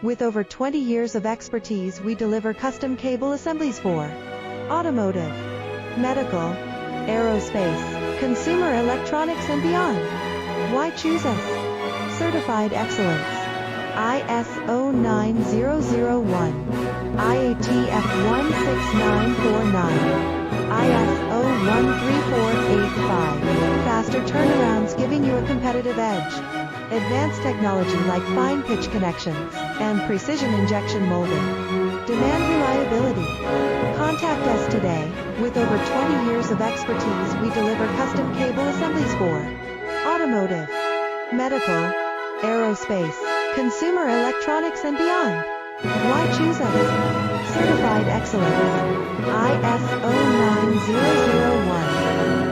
With over 20 years of expertise, we deliver custom cable assemblies for automotive, medical, aerospace, consumer electronics and beyond. Why choose us? Certified Excellence. ISO 9001, IATF 16949, ISO 13485. Faster turnarounds giving you a competitive edge. Advanced technology like fine pitch connections and precision injection molding. Demand reliability. Contact us today. With over 20 years of expertise, we deliver custom cable assemblies for automotive, medical, aerospace, consumer electronics and beyond. Why choose us? Certified Excellence. ISO 9001.